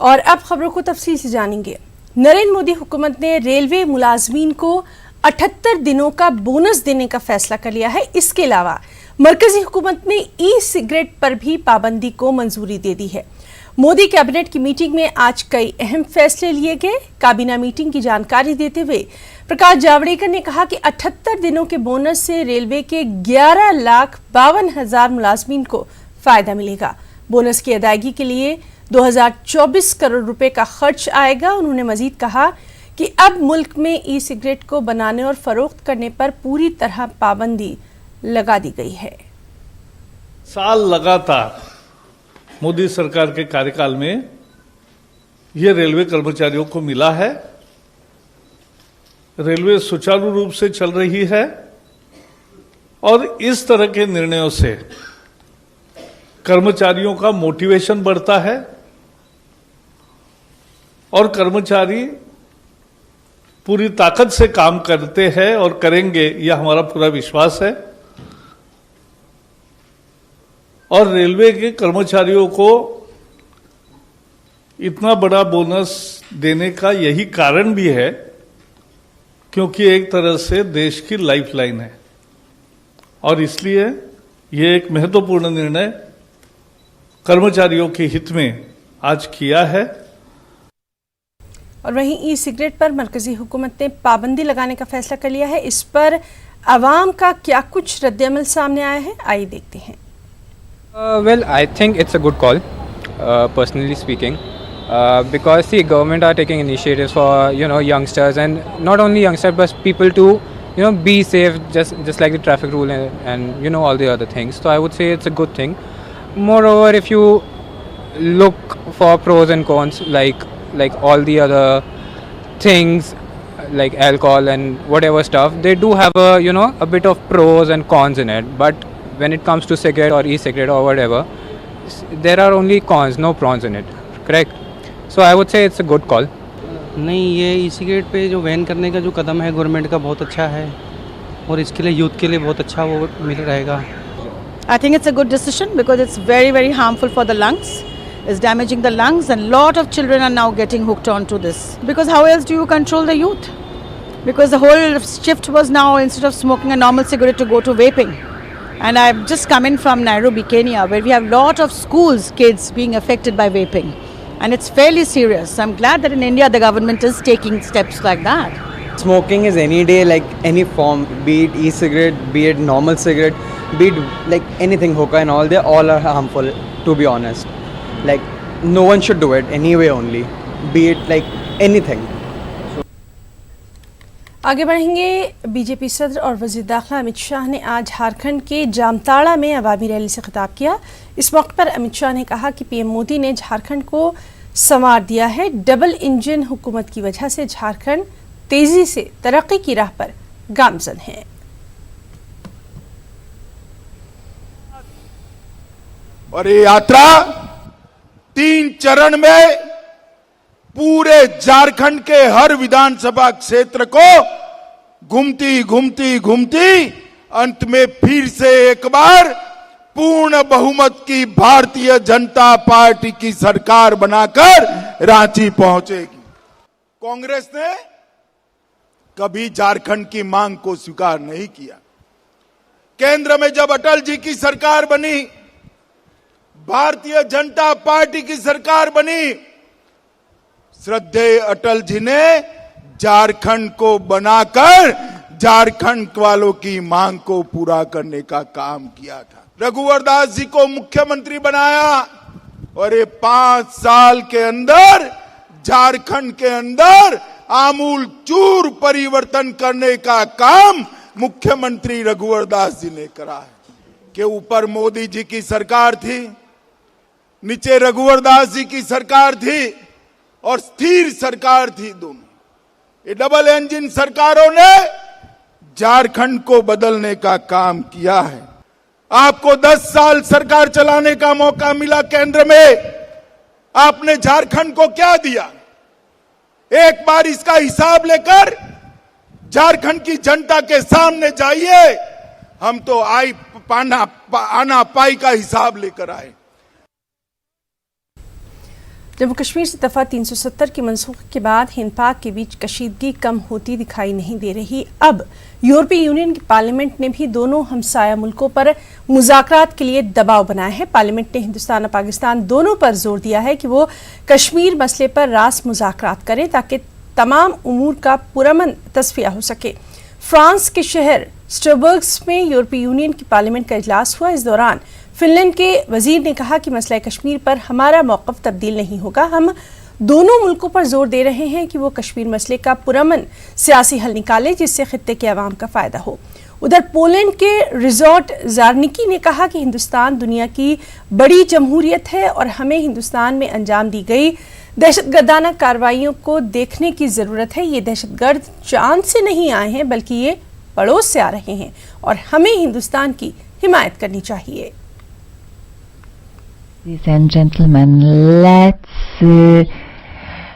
और अब खबरों को तफसील से जानेंगे। नरेंद्र मोदी हुकूमत ने रेलवे मुलाजमीन को 78 दिनों का बोनस देने का फैसला कर लिया है। इसके अलावा मरकजी हुकूमत ने ई सिगरेट पर भी पाबंदी को मंजूरी दे दी है। मोदी कैबिनेट की मीटिंग में आज कई अहम फैसले लिए गए। काबीना मीटिंग की जानकारी देते हुए प्रकाश जावड़ेकर ने कहा कि 78 दिनों के बोनस से रेलवे के 11,52,000 मुलाजमीन को फायदा मिलेगा। बोनस की अदायगी के लिए 2024 करोड़ रुपए का खर्च आएगा। उन्होंने मजीद कहा कि अब मुल्क में ई सिगरेट को बनाने और फरोख्त करने पर पूरी तरह पाबंदी लगा दी गई है। साल लगातार मोदी सरकार के कार्यकाल में ये रेलवे कर्मचारियों को मिला है। रेलवे सुचारू रूप से चल रही है और इस तरह के निर्णयों से कर्मचारियों का मोटिवेशन बढ़ता है और कर्मचारी पूरी ताकत से काम करते हैं और करेंगे, यह हमारा पूरा विश्वास है। और रेलवे के कर्मचारियों को इतना बड़ा बोनस देने का यही कारण भी है क्योंकि एक तरह से देश की लाइफलाइन है और इसलिए ये एक महत्वपूर्ण निर्णय कर्मचारियों के हित में आज किया है। और वहीं ई सिगरेट पर मरकजी हुकूमत ने पाबंदी लगाने का फैसला कर लिया है। इस पर अवाम का क्या कुछ रद्द-ए-अमल सामने आया है, आइए देखते हैं। Well, I think it's a good call, personally speaking, because the government are taking initiatives for youngsters, and not only youngsters but people to be safe, just like the traffic rule and all the other things. So I would say it's a good thing. Moreover, if you look for pros and cons, like all the other things like alcohol and whatever stuff, they do have a bit of pros and cons in it, but when it comes to cigarette or e-cigarette or whatever, there are only cons, no pros in it, correct? So I would say it's a good call. नहीं, ये e cigarette पे जो ban करने का जो कदम है government का बहुत अच्छा है और इसके लिए यूथ के लिए बहुत अच्छा वो मिल रहेगा। I think it's a good decision because it's very, very harmful for the lungs. It's damaging the lungs and lot of children are now getting hooked onto this. Because how else do you control the youth? Because the whole shift was now instead of smoking a normal cigarette to go to vaping. And I've just come in from Nairobi, Kenya, where we have lot of schools kids being affected by vaping. And it's fairly serious. I'm glad that in India the government is taking steps like that. Smoking is any day, like any form, be it e-cigarette, be it normal cigarette, be it like anything, hookah and all, they all are harmful, to be honest. Like no one should do it anyway only, be it like anything. आगे बढ़ेंगे। BJP सदर और वज़ीर दाखिला अमित शाह ने आज झारखंड के जामताड़ा में अवामी रैली से खिताब किया। इस मौके पर अमित शाह ने कहा कि पीएम मोदी ने झारखंड को संवार दिया है। डबल इंजन हुकूमत की वजह से झारखंड तेजी से तरक्की की राह पर गामजन है। और ये यात्रा 3 चरण में पूरे झारखंड के हर विधानसभा क्षेत्र को घूमती घूमती घूमती अंत में फिर से एक बार पूर्ण बहुमत की भारतीय जनता पार्टी की सरकार बनाकर रांची पहुंचेगी। कांग्रेस ने कभी झारखंड की मांग को स्वीकार नहीं किया। केंद्र में जब अटल जी की सरकार बनी, भारतीय जनता पार्टी की सरकार बनी, श्रद्धेय अटल जी ने झारखंड को बनाकर झारखंड वालों की मांग को पूरा करने का काम किया था। रघुवर दास जी को मुख्यमंत्री बनाया और ये 5 साल के अंदर झारखंड के अंदर आमूल चूर परिवर्तन करने का काम मुख्यमंत्री रघुवर दास जी ने करा है। के ऊपर मोदी जी की सरकार थी, नीचे रघुवर दास जी की सरकार थी और स्थिर सरकार थी दोनों। ये डबल इंजन सरकारों ने झारखंड को बदलने का काम किया है। आपको 10 साल सरकार चलाने का मौका मिला केंद्र में, आपने झारखंड को क्या दिया? एक बार इसका हिसाब लेकर झारखंड की जनता के सामने जाइए। हम तो आना पाई का हिसाब लेकर आए। जम्मू कश्मीर से दफा 370 की मनसूखी के बाद हिंद पाक के बीच कशीदगी कम होती दिखाई नहीं दे रही। अब यूरोपीय यूनियन की पार्लियामेंट ने भी दोनों हमसाया मुल्कों पर मुज़ाकरात के लिए दबाव बनाया है। पार्लियामेंट ने हिंदुस्तान और पाकिस्तान दोनों पर जोर दिया है कि वो कश्मीर मसले पर रास मुज़ाकरात करें ताकि तमाम उमूर का पुरअमन तस्फिया हो सके। फ्रांस के शहर स्ट्रासबर्ग में यूरोपीय यूनियन की पार्लियामेंट का इजलास हुआ। इस दौरान फिनलैंड के वजीर ने कहा कि मसला कश्मीर पर हमारा मौक़िफ़ तब्दील नहीं होगा। हम दोनों मुल्कों पर जोर दे रहे हैं कि वो कश्मीर मसले का पुरअमन सियासी हल निकाले जिससे खित्ते के अवाम का फ़ायदा हो। उधर पोलैंड के रिजॉर्ट ज़ारनिकी ने कहा कि हिंदुस्तान दुनिया की बड़ी जमहूरियत है और हमें हिंदुस्तान में अंजाम दी गई दहशतगर्दाना कार्रवाइयों को देखने की ज़रूरत है। ये दहशतगर्द चांद से नहीं आए हैं बल्कि ये पड़ोस से आ रहे हैं और हमें हिंदुस्तान की हिमायत करनी चाहिए। Ladies and gentlemen, let's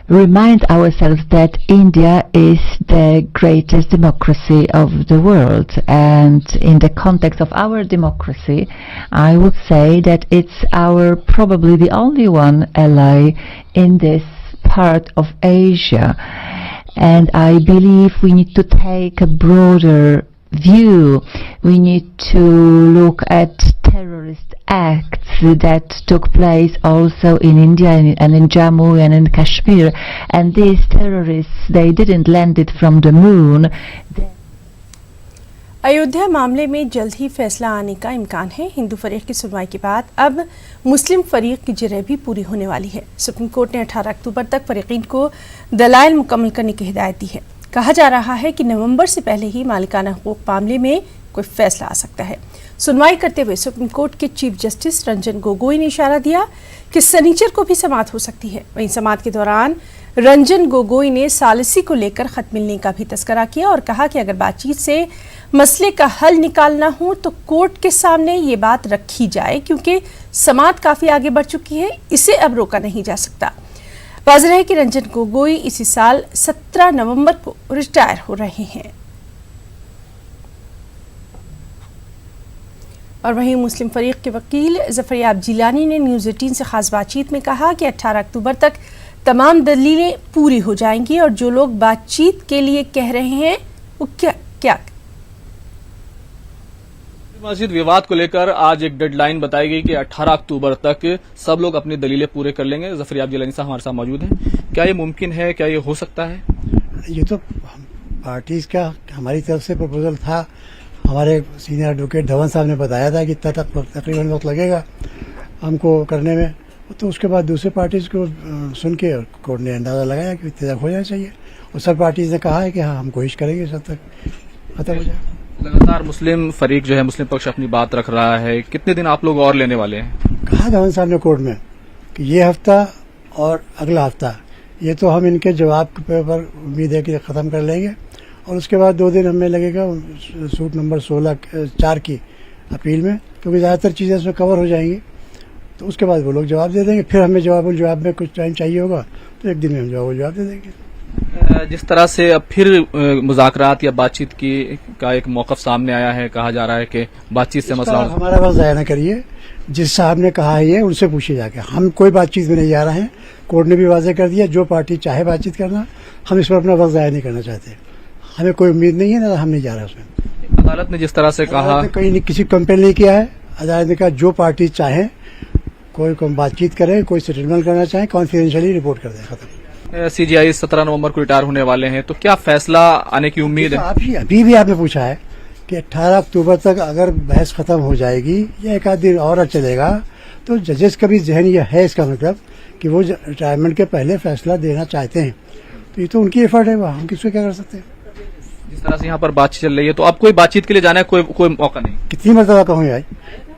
remind ourselves that India is the greatest democracy of the world, and in the context of our democracy, I would say that it's our probably the only one ally in this part of Asia, and I believe we need to take a broader view. We need to look at terrorist acts that took place also in India and in Jammu and in Kashmir, and these terrorists, they didn't land it from the moon. Ayodhya मामले में जल्द ही फैसला आने का इम्कान है। हिंदू फरीक की सुनवाई के बाद अब मुस्लिम फरीक की जिरह भी पूरी होने वाली है। सुप्रीम कोर्ट ने 18 अक्टूबर तक फरीकीन को दलाइल मुकम्मल करने की हिदायत दी है। कहा जा रहा है कि नवंबर से पहले ही मालिकाना हुकूक मामले में कोई फैसला आ सकता है। सुनवाई करते हुए सुप्रीम कोर्ट के चीफ जस्टिस रंजन गोगोई ने इशारा दिया कि शनिचर को भी समाअत हो सकती है। वहीं समाअत के दौरान रंजन गोगोई ने सालिसी को लेकर खत मिलने का भी तस्करा किया और कहा कि अगर बातचीत से मसले का हल निकालना हो तो कोर्ट के सामने ये बात रखी जाए, क्योंकि समाअत काफ़ी आगे बढ़ चुकी है, इसे अब रोका नहीं जा सकता। वाज़ेह है कि रंजन गोगोई इसी साल 17 नवंबर को रिटायर हो रहे हैं। और वहीं मुस्लिम फरीक के वकील ज़फ़रयाब जिलानी ने न्यूज़ 18 से ख़ास बातचीत में कहा कि 18 अक्टूबर तक तमाम दलीलें पूरी हो जाएंगी और जो लोग बातचीत के लिए कह रहे हैं वो क्या मस्जिद विवाद को लेकर आज एक डेडलाइन बताई गई कि 18 अक्टूबर तक सब लोग अपनी दलीलें पूरे कर लेंगे। ज़फ़रयाब जिलानी साहब हमारे साथ मौजूद हैं। क्या ये मुमकिन है, क्या ये हो सकता है? ये तो पार्टीज का हमारी तरफ से प्रपोजल था। हमारे सीनियर एडवोकेट धवन साहब ने बताया था कि इतना तकरीबन वक्त लगेगा हमको करने में, तो उसके बाद दूसरे पार्टीज को सुन के कोर्ट ने अंदाज़ा लगाया कि इत्तेफाक हो जाना चाहिए और सब पार्टीज ने कहा है कि हाँ हम कोशिश करेंगे सब तक खत्म हो जाए। लगातार मुस्लिम फरीक जो है, मुस्लिम पक्ष अपनी बात रख रहा है, कितने दिन आप लोग और लेने वाले हैं? कहा धवन साहब ने कोर्ट में कि ये हफ्ता और अगला हफ्ता ये तो हम इनके जवाब पर उम्मीद है कि ख़त्म कर लेंगे और उसके बाद 2 दिन हमें लगेगा सूट नंबर 16/4 की अपील में, क्योंकि ज़्यादातर चीज़ें उसमें कवर हो जाएंगी। तो उसके बाद वो लोग जवाब दे देंगे, फिर हमें जवाब में कुछ टाइम चाहिए होगा तो 1 दिन में हम जवाब दे देंगे। जिस तरह से अब फिर मुज़ाकरात या बातचीत का एक मौक़िफ़ सामने आया है, कहा जा रहा है कि बातचीत से मसला हमारा वक्त ज़ाया न करिए। जिस साहब ने कहा है ये उनसे पूछिए जाके, हम कोई बातचीत में नहीं जा रहे हैं। कोर्ट ने भी वाज़ेह कर दिया, जो पार्टी चाहे बातचीत करना, हम इस पर अपना वक्त ज़ाया नहीं करना चाहते। हमें कोई उम्मीद नहीं है ना, हम नहीं जा रहे उसमें। अदालत ने जिस तरह से कहा, कहीं किसी कंपेल नहीं किया है। अदालत ने कहा जो पार्टी चाहे कोई बातचीत करे, कोई सेटलमेंट करना चाहे, कॉन्फिडेंशियली रिपोर्ट कर दें, खत्म। CJI 17 नवंबर को रिटायर होने वाले हैं, तो क्या फैसला आने की उम्मीद है? अभी भी आपने पूछा है कि 18 अक्टूबर तक अगर बहस खत्म हो जाएगी या एक आध दिन और चलेगा तो जजेस का भी जहन यह है, इसका मतलब कि वो रिटायरमेंट के पहले फैसला देना चाहते हैं। तो ये तो उनकी एफर्ट है, हम किसको क्या कर सकते हैं। जिस तरह से यहाँ पर बातचीत चल रही है, तो अब कोई बातचीत के लिए जाना है, कोई मौका नहीं? कितनी मरतबा कहूँ भाई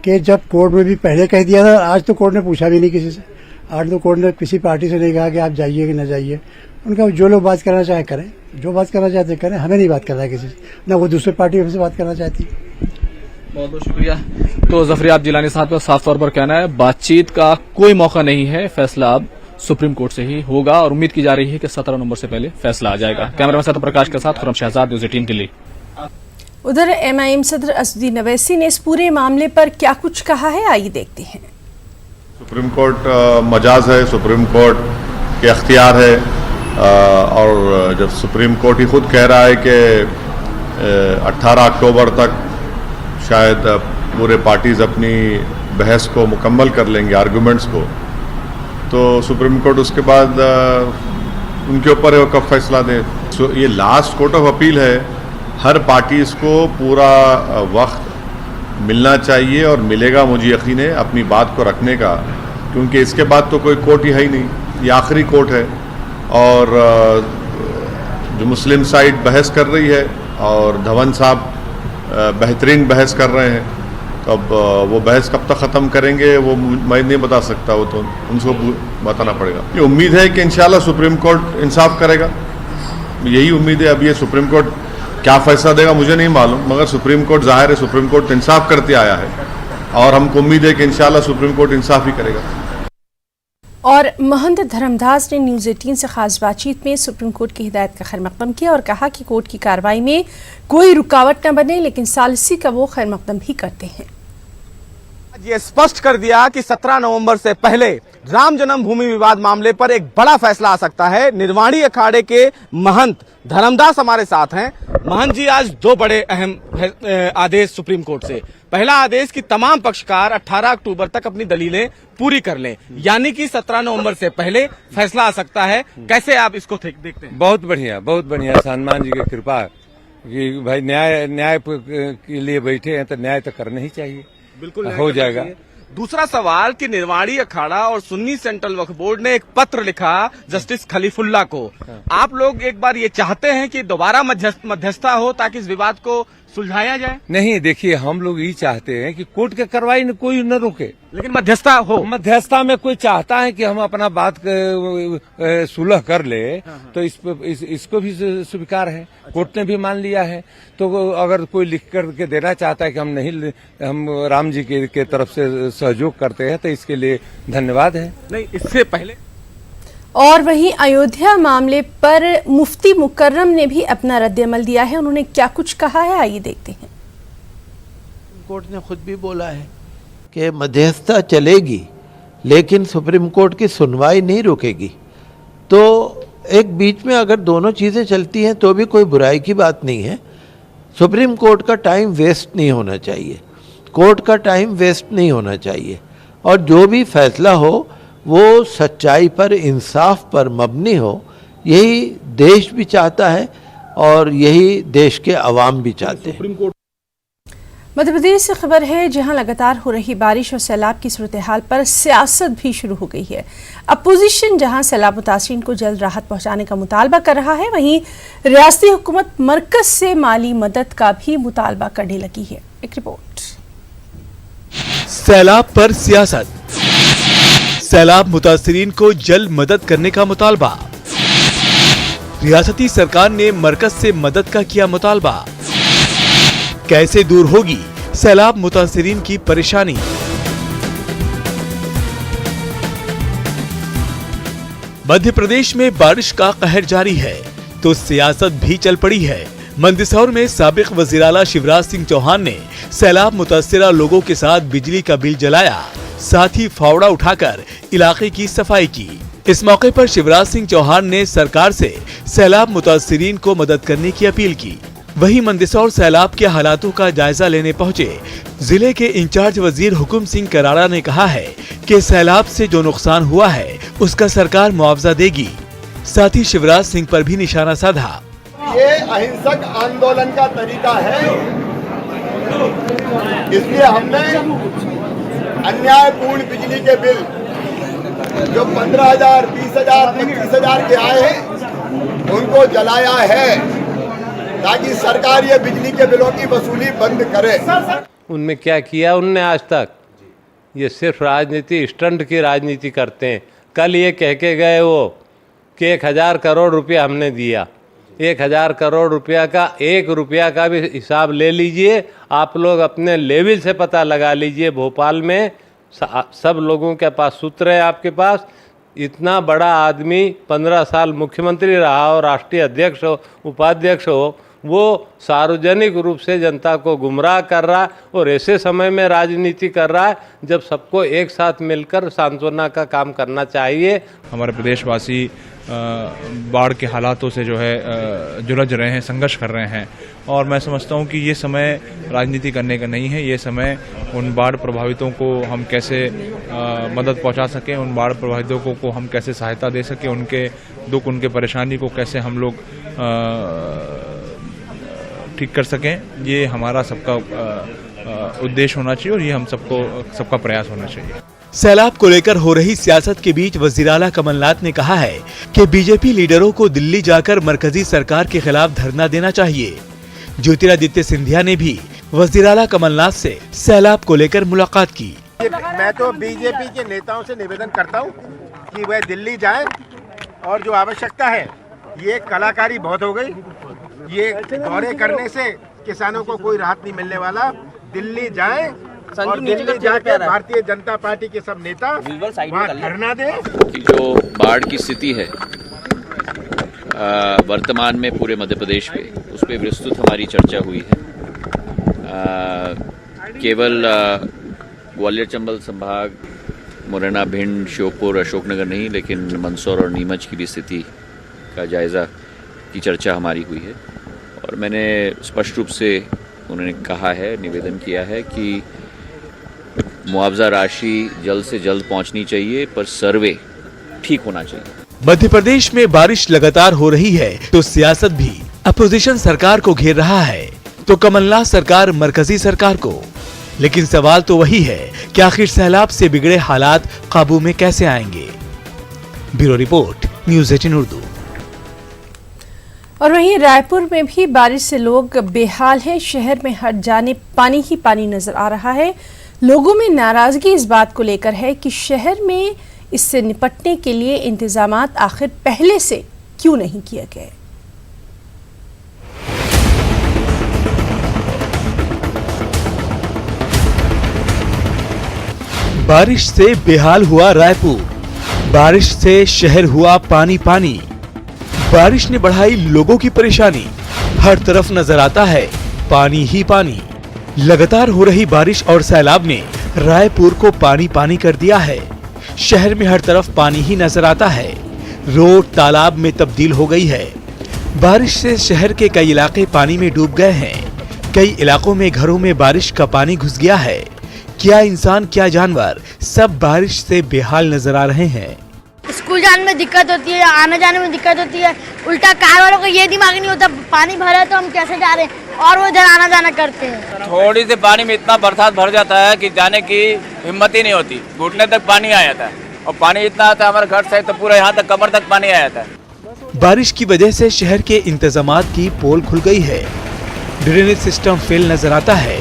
कि जब कोर्ट में भी पहले कह दिया था, आज तो कोर्ट ने पूछा भी नहीं किसी से। आज तो कोर्ट ने किसी पार्टी से नहीं कहा कि आप जाइए कि न जाइए। उनका जो लोग बात करना चाहे करें, जो बात करना चाहते करें, हमें नहीं बात करना है किसी से, ना वो दूसरे पार्टी से बात करना चाहती। बहुत बहुत शुक्रिया। तो ज़फ़रयाब जिलानी साहब का साफ तौर पर कहना है बातचीत का कोई मौका नहीं है, फैसला अब सुप्रीम कोर्ट से ही होगा और उम्मीद की जा रही है कि 17 नवंबर से पहले फैसला आ जाएगा। कैमरामैन सत्य प्रकाश के साथ खुरम शहजाद, न्यूज़ 18 दिल्ली। उधर MIM सदर असदुद्दीन अवैसी ने इस पूरे मामले पर क्या कुछ कहा है, आइए देखते हैं। सुप्रीम कोर्ट मजाज है, सुप्रीम कोर्ट के अख्तियार है। और जब सुप्रीम कोर्ट ही खुद कह रहा है कि 18 अक्टूबर तक शायद पूरे पार्टीज अपनी बहस को मुकम्मल कर लेंगे, आर्गूमेंट्स को, तो सुप्रीम कोर्ट उसके बाद उनके ऊपर है वो कब फैसला दे। ये लास्ट कोर्ट ऑफ अपील है, हर पार्टीज को पूरा वक्त मिलना चाहिए और मिलेगा, मुझे यकीन है, अपनी बात को रखने का, क्योंकि इसके बाद तो कोई कोर्ट ही है ही नहीं, ये आखिरी कोर्ट है। और जो मुस्लिम साइड बहस कर रही है और धवन साहब बेहतरीन बहस कर रहे हैं, तो अब वो बहस कब तक ख़त्म करेंगे वो मैं नहीं बता सकता, वो तो उनको बताना पड़ेगा। ये उम्मीद है कि इंशाल्लाह सुप्रीम कोर्ट इंसाफ करेगा, यही उम्मीद है। अब ये सुप्रीम कोर्ट क्या फैसला देगा मुझे नहीं मालूम, मगर सुप्रीम कोर्ट ज़ाहिर है सुप्रीम कोर्ट इंसाफ करते आया है और हमको उम्मीद है कि इंशाल्लाह सुप्रीम कोर्ट इंसाफ ही करेगा। और महंत धर्मदास ने न्यूज़ 18 से खास बातचीत में सुप्रीम कोर्ट की हिदायत का खैर मकदम किया और कहा कि कोर्ट की कार्रवाई में कोई रुकावट न बने, लेकिन सालिसी का वो खैर मकदम भी करते हैं। ये स्पष्ट कर दिया कि 17 नवंबर से पहले राम जन्मभूमि विवाद मामले पर एक बड़ा फैसला आ सकता है। निर्वाणी अखाड़े के महंत धर्मदास हमारे साथ हैं। महंत जी, आज दो बड़े अहम आदेश सुप्रीम कोर्ट से। पहला आदेश कि तमाम पक्षकार 18 अक्टूबर तक अपनी दलीलें पूरी कर लें, यानी कि 17 नवंबर से पहले फैसला आ सकता है। कैसे आप इसको देखते हैं? बहुत बढ़िया हनुमान जी की कृपा कि भाई न्याय के लिए बैठे हैं तो न्याय तो करना ही चाहिए, बिल्कुल हो जाएगा। दूसरा सवाल कि निर्वाणी अखाड़ा और सुन्नी सेंट्रल वक्फ बोर्ड ने एक पत्र लिखा जस्टिस खलीफुल्ला को। आप लोग एक बार ये चाहते हैं कि दोबारा मध्यस्थता हो ताकि इस विवाद को सुलझाया जाए? नहीं, देखिए, हम लोग ये चाहते हैं कि कोर्ट के कार्रवाई न कोई न रोके, लेकिन मध्यस्थता हो। मध्यस्थता में कोई चाहता है कि हम अपना बात सुलह कर ले, तो इसको भी स्वीकार है, कोर्ट ने भी मान लिया है। तो अगर कोई लिख करके देना चाहता है कि हम राम जी के तरफ से सहयोग करते हैं, तो इसके लिए धन्यवाद है। नहीं, इससे पहले और वहीं अयोध्या मामले पर मुफ्ती मुकर्रम ने भी अपना रद्द-ए-अमल दिया है। उन्होंने क्या कुछ कहा है, आइए देखते हैं। कोर्ट ने खुद भी बोला है कि मध्यस्थता चलेगी, लेकिन सुप्रीम कोर्ट की सुनवाई नहीं रुकेगी। तो एक बीच में अगर दोनों चीज़ें चलती हैं तो भी कोई बुराई की बात नहीं है। सुप्रीम कोर्ट का टाइम वेस्ट नहीं होना चाहिए, कोर्ट का टाइम वेस्ट नहीं होना चाहिए, और जो भी फैसला हो वो सच्चाई पर, इंसाफ पर मबनी हो। यही देश भी चाहता है और यही देश के अवाम भी चाहते हैं। मध्य प्रदेश से खबर है, जहां लगातार हो रही बारिश और सैलाब की सूरत हाल पर सियासत भी शुरू हो गई है। अपोजिशन जहां सैलाब मुतासिरीन को जल्द राहत पहुंचाने का मुतालबा कर रहा है, वहीं रियासती हुकूमत मरकज से माली मदद का भी मुतालबा करने लगी है। एक रिपोर्ट। सैलाब पर सियासत, सैलाब मुतासिरीन को जल्द मदद करने का मुतालबा। रियासती सरकार ने मरकज से मदद का किया मुतालबा। कैसे दूर होगी सैलाब मुतासिरीन की परेशानी? मध्य प्रदेश में बारिश का कहर जारी है तो सियासत भी चल पड़ी है। मंदसौर में साबिक वज़ीर-ए-आला शिवराज सिंह चौहान ने सैलाब मुतासिरा लोगों के साथ बिजली का बिल जलाया, साथ ही फावड़ा उठाकर इलाके की सफाई की। इस मौके पर शिवराज सिंह चौहान ने सरकार से सैलाब मुतासिरीन को मदद करने की अपील की। वहीं मंदसौर सैलाब के हालातों का जायजा लेने पहुंचे जिले के इंचार्ज वजीर हुकुम सिंह कराड़ा ने कहा है कि सैलाब से जो नुकसान हुआ है उसका सरकार मुआवजा देगी। साथ ही शिवराज सिंह पर भी निशाना साधा। ये अहिंसक आंदोलन का तरीका है, इसलिए हमने अन्यायपूर्ण बिजली के बिल जो 15,000, 20,000, 25,000 के आए हैं उनको जलाया है ताकि सरकार ये बिजली के बिलों की वसूली बंद करे। उनमें क्या किया उनने आज तक? ये सिर्फ राजनीति, स्टंट की राजनीति करते हैं। कल ये कह के गए वो कि 1,000 करोड़ रुपया हमने दिया। 1,000 करोड़ रुपया का 1 रुपया का भी हिसाब ले लीजिए, आप लोग अपने लेवल से पता लगा लीजिए। भोपाल में सब लोगों के पास सूत्र है, आपके पास इतना बड़ा आदमी 15 साल मुख्यमंत्री रहा हो, राष्ट्रीय अध्यक्ष हो, उपाध्यक्ष हो, वो सार्वजनिक रूप से जनता को गुमराह कर रहा है और ऐसे समय में राजनीति कर रहा है जब सबको एक साथ मिलकर सांत्वना का काम करना चाहिए। हमारे प्रदेशवासी बाढ़ के हालातों से जो है जुझ रहे हैं, संघर्ष कर रहे हैं और मैं समझता हूं कि ये समय राजनीति करने का नहीं है। ये समय उन बाढ़ प्रभावितों को हम कैसे मदद पहुंचा सकें, उन बाढ़ प्रभावितों को हम कैसे सहायता दे सकें, उनके दुख, उनके परेशानी को कैसे हम लोग ठीक कर सकें, ये हमारा सबका उद्देश्य होना चाहिए और ये हम सबका प्रयास होना चाहिए। सैलाब को लेकर हो रही सियासत के बीच वज़ीर-ए-आला कमलनाथ ने कहा है कि बीजेपी लीडरों को दिल्ली जाकर मरकजी सरकार के खिलाफ धरना देना चाहिए। ज्योतिरादित्य सिंधिया ने भी वज़ीर-ए-आला कमलनाथ से सैलाब को लेकर मुलाकात की। मैं तो बीजेपी के नेताओं से निवेदन करता हूं कि वह दिल्ली जाएं और जो आवश्यकता है, ये कलाकारी बहुत हो गई, ये दौरे करने से किसानों को कोई राहत नहीं मिलने वाला। दिल्ली जाएं और दिल्ली जाकर भारतीय जनता पार्टी के सब नेता वहाँ धरना दें कि जो बाढ़ की स्थिति है वर्तमान में पूरे मध्य प्रदेश पे, उस पर विस्तृत हमारी चर्चा हुई है। केवल ग्वालियर चंबल संभाग, मुरैना, भिंड, श्योपुर, अशोकनगर नहीं, लेकिन मंदसौर और नीमच की भी स्थिति का जायज़ा की चर्चा हमारी हुई है और मैंने स्पष्ट रूप से उन्होंने कहा है, निवेदन किया है कि मुआवजा राशि जल्द से जल्द पहुंचनी चाहिए, पर सर्वे ठीक होना चाहिए। मध्य प्रदेश में बारिश लगातार हो रही है तो सियासत भी अपोजिशन सरकार को घेर रहा है, तो कमलनाथ सरकार मरकजी सरकार को। लेकिन सवाल तो वही है कि आखिर सैलाब से बिगड़े हालात काबू में कैसे आएंगे। Bureau report, news 18 Urdu. और वहीं रायपुर में भी बारिश से लोग बेहाल हैं। शहर में हर जाने पानी ही पानी नजर आ रहा है। लोगों में नाराजगी इस बात को लेकर है कि शहर में इससे निपटने के लिए इंतजामात आखिर पहले से क्यों नहीं किए गए। बारिश से बेहाल हुआ रायपुर, बारिश से शहर हुआ पानी पानी। बारिश ने बढ़ाई लोगों की परेशानी, हर तरफ नजर आता है पानी ही पानी। लगातार हो रही बारिश और सैलाब ने रायपुर को पानी पानी कर दिया है। शहर में हर तरफ पानी ही नजर आता है, रोड तालाब में तब्दील हो गई है। बारिश से शहर के कई इलाके पानी में डूब गए हैं। कई इलाकों में घरों में बारिश का पानी घुस गया है। क्या इंसान, क्या जानवर, सब बारिश से बेहाल नजर आ रहे हैं। स्कूल जाने में दिक्कत होती है, आने जाने में दिक्कत होती है। उल्टा कार वालों को ये दिमाग नहीं होता पानी भरा है तो हम कैसे जा रहे हैं, और वो इधर आना जाना करते हैं। थोड़ी सी पानी में इतना बरसात भर जाता है कि जाने की हिम्मत ही नहीं होती। घुटने तक पानी आ जाता है और पानी इतना आता है हमारे घर से तो पूरा यहाँ तक कमर तक पानी आ जाता है। बारिश की वजह से शहर के इंतजामात की पोल खुल गई है। ड्रेनेज सिस्टम फेल नजर आता है।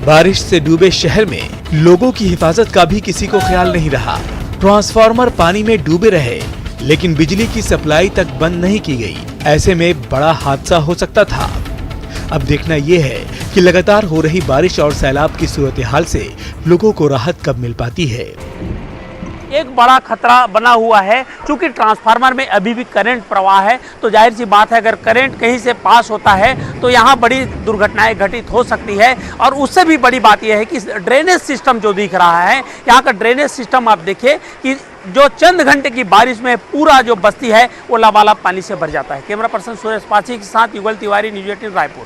बारिश से डूबे शहर में लोगों की हिफाजत का भी किसी को ख्याल नहीं रहा। ट्रांसफार्मर पानी में डूबे रहे, लेकिन बिजली की सप्लाई तक बंद नहीं की गई। ऐसे में बड़ा हादसा हो सकता था। अब देखना यह है कि लगातार हो रही बारिश और सैलाब की सूरत हाल से लोगों को राहत कब मिल पाती है। एक बड़ा खतरा बना हुआ है, क्योंकि ट्रांसफार्मर में अभी भी करंट प्रवाह है, तो जाहिर सी बात है अगर करंट कहीं से पास होता है तो यहाँ बड़ी दुर्घटनाएं घटित हो सकती है। और उससे भी बड़ी बात यह है कि ड्रेनेज सिस्टम जो दिख रहा है, यहाँ का ड्रेनेज सिस्टम आप देखिए कि जो चंद घंटे की बारिश में पूरा जो बस्ती है वो लबालब पानी से भर जाता है। कैमरा पर्सन सुरेश पाची के साथ युगल तिवारी, न्यूज़ 18 रायपुर।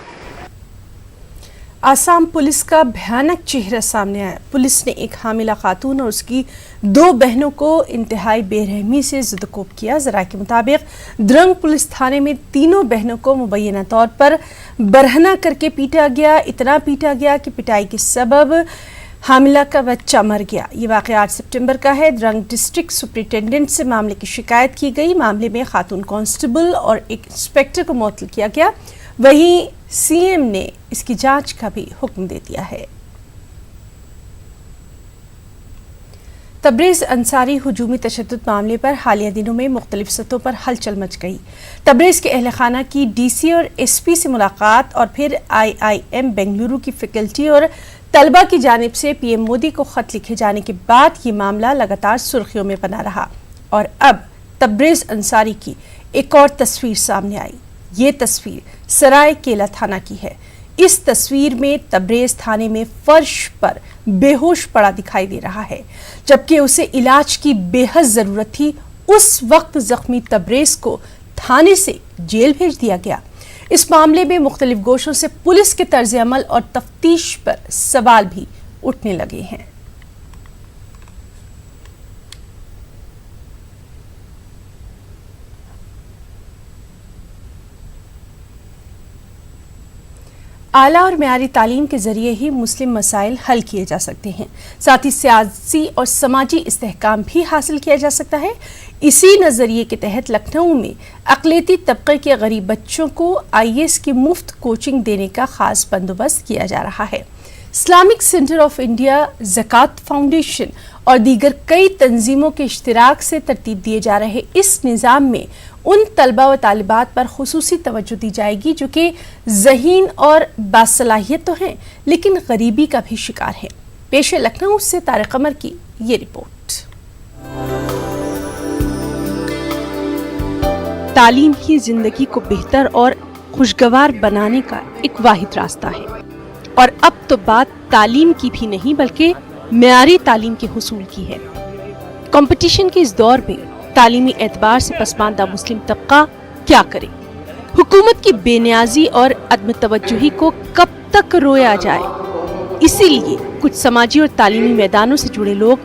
आसाम पुलिस का भयानक चेहरा सामने आया। पुलिस ने एक हामिला खातून और उसकी 2 बहनों को इंतहाई बेरहमी से ज़दकोब किया। ज़रा के मुताबिक द्रंग पुलिस थाने में तीनों बहनों को मुबैना तौर पर बरहना करके पीटा गया। इतना पीटा गया कि पिटाई के सबब हामिला का बच्चा मर गया। ये वाक़या 8 सितंबर का है। द्रंग डिस्ट्रिक्ट सुपरिटेंडेंट से मामले की शिकायत की गई। मामले में खातून कांस्टेबल और एक इंस्पेक्टर को मुअत्तल किया गया। वहीं सीएम ने इसकी जांच का भी हुक्म दे दिया है। तबरेज़ अंसारी हुजूमी तशद्दुद मामले पर हालिया दिनों में मुख्तलिफ सतहों पर हलचल मच गई। तबरेज़ के अहल खाना की डीसी और एसपी से मुलाकात और फिर IIM बेंगलुरु की फैकल्टी और तलबा की जानिब से पीएम मोदी को खत लिखे जाने के बाद ये मामला लगातार सुर्खियों में बना रहा और अब तबरेज़ अंसारी की एक और तस्वीर सामने आई। ये तस्वीर सरायकेला थाना की है। इस तस्वीर में तबरेज थाने में फर्श पर बेहोश पड़ा दिखाई दे रहा है, जबकि उसे इलाज की बेहद जरूरत थी। उस वक्त जख्मी तबरेज को थाने से जेल भेज दिया गया। इस मामले में मुख्तलिफ गोशों से पुलिस के तर्ज अमल और तफ्तीश पर सवाल भी उठने लगे हैं। आला और म्यारी तालीम के जरिए ही मुस्लिम मसाइल हल किए जा सकते हैं, साथ ही सियासी और समाजी इस्तेहकाम भी हासिल किया जा सकता है। इसी नज़रिए के तहत लखनऊ में अक़लियती तबके के गरीब बच्चों को IAS की मुफ्त कोचिंग देने का खास बंदोबस्त किया जा रहा है। Islamic centre of India, Zakat foundation और दीगर कई तंजीमों के इश्तिराक से तरतीब दिए जा रहे इस निज़ाम में उन तलबा व तालिबात पर खुसूसी तवज्जो दी जाएगी जो कि ज़हीन और बासलाहियत तो हैं, लेकिन गरीबी का भी शिकार हैं। पेश है लखनऊ से तारिक कमर की ये रिपोर्ट। तालीम ही जिंदगी को बेहतर और खुशगवार बनाने का एक वाहिद रास्ता है, और अब तो बात तालीम की भी नहीं बल्कि मेयारी तालीम के हुसूल की है। कंपटीशन के इस दौर में तालीमी एतबार से पसमानदा मुस्लिम तबका क्या करे? हुकूमत की बेनियाजी और अदम तवज्जुही को कब तक रोया जाए? इसीलिए कुछ समाजी और तालीमी मैदानों से जुड़े लोग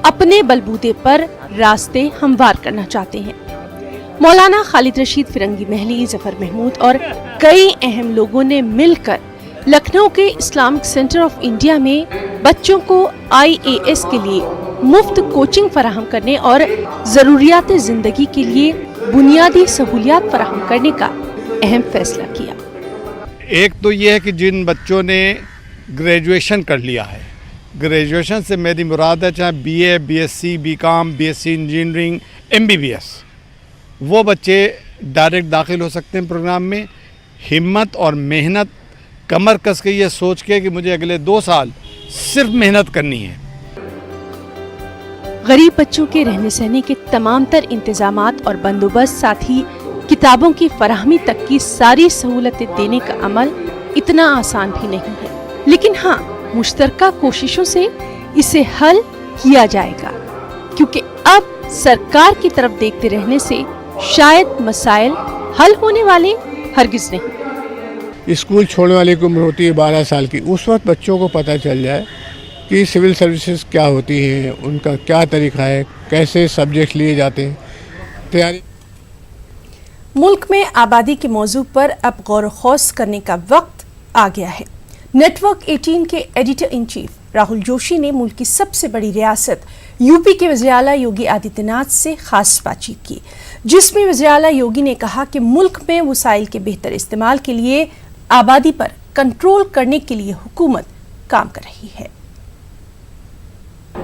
अपने बलबूते पर रास्ते हमवार करना चाहते हैं। मौलाना खालिद रशीद फिरंगी महली, जफर महमूद और कई अहम लोगों ने मिलकर लखनऊ के इस्लामिक सेंटर ऑफ इंडिया में बच्चों को IAS के लिए मुफ्त कोचिंग फराहम करने और जरूरियात जिंदगी के लिए बुनियादी सहूलियात फराहम करने का अहम फैसला किया। एक तो ये है कि जिन बच्चों ने ग्रेजुएशन कर लिया है, ग्रेजुएशन से मेरी मुराद है चाहे BA, BSc, BCom, BSc engineering, MBBS, वो बच्चे डायरेक्ट दाखिल हो सकते हैं प्रोग्राम में। हिम्मत और मेहनत कमर कस के ये सोच के कि मुझे अगले 2 साल सिर्फ मेहनत करनी है। गरीब बच्चों के रहने सहने के तमाम तर इंतजामात और बंदोबस्त, साथ ही किताबों की फराहमी तक की सारी सहूलतें देने का अमल इतना आसान भी नहीं है, लेकिन हाँ, मुश्तरका कोशिशों से इसे हल किया जाएगा, क्योंकि अब सरकार की तरफ देखते रहने से शायद मसाइल हल होने वाले हरगिज नहीं। स्कूल छोड़ने वाले की उम्र होती है 12 साल की, उस वक्त बच्चों को पता चल जाए कि सिविल सर्विसेज क्या होती है, उनका क्या तरीका है, कैसे सब्जेक्ट लिए जाते हैं, तैयारी। मुल्क में आबादी के मौजू पर अब गौर खौस करने का वक्त आ गया है। नेटवर्क 18 के editor in chief Rahul Joshi ने मुल्क की सबसे बड़ी रियासत यूपी के वज़ीर आला योगी आदित्यनाथ से खास बातचीत की, जिसमें वज़ीर आला योगी ने कहा कि मुल्क में वसाइल के बेहतर इस्तेमाल के लिए आबादी पर कंट्रोल करने के लिए हुकूमत काम कर रही है।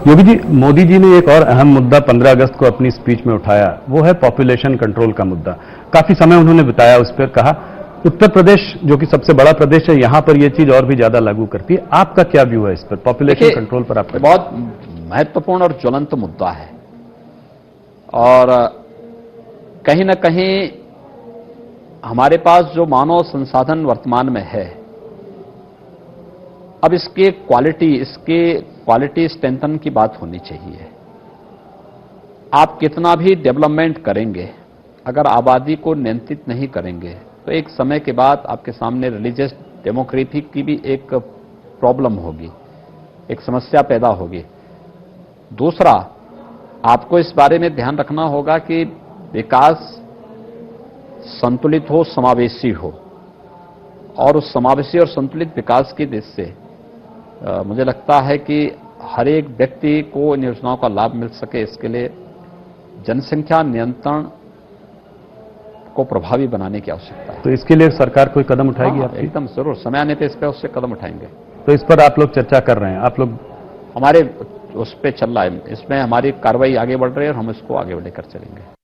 योगी जी, मोदी जी ने एक और अहम मुद्दा 15 अगस्त को अपनी स्पीच में उठाया, वो है पॉपुलेशन कंट्रोल का मुद्दा। काफी समय उन्होंने बिताया उस पर, कहा उत्तर प्रदेश जो कि सबसे बड़ा प्रदेश है, यहां पर यह चीज और भी ज्यादा लागू करती है। आपका क्या व्यू है इस पर, पॉपुलेशन कंट्रोल पर? आपका बहुत महत्वपूर्ण और ज्वलंत मुद्दा है, और कहीं ना कहीं हमारे पास जो मानव संसाधन वर्तमान में है, अब इसके क्वालिटी स्ट्रेंथन की बात होनी चाहिए। आप कितना भी डेवलपमेंट करेंगे, अगर आबादी को नियंत्रित नहीं करेंगे तो एक समय के बाद आपके सामने रिलीजियस डेमोक्रेसी की भी एक प्रॉब्लम होगी, एक समस्या पैदा होगी। दूसरा, आपको इस बारे में ध्यान रखना होगा कि विकास संतुलित हो, समावेशी हो, और उस समावेशी और संतुलित विकास की दृष्टि से मुझे लगता है कि हर एक व्यक्ति को इन योजनाओं का लाभ मिल सके, इसके लिए जनसंख्या नियंत्रण को प्रभावी बनाने की आवश्यकता है। तो इसके लिए सरकार कोई कदम उठाएगी? आप एकदम जरूर, समय आने पे इस पर उससे कदम उठाएंगे। तो इस पर आप लोग चर्चा कर रहे हैं? आप लोग हमारे उस पर चल रहा है, इसमें हमारी कार्रवाई आगे बढ़ रही है और हम इसको आगे लेकर चलेंगे।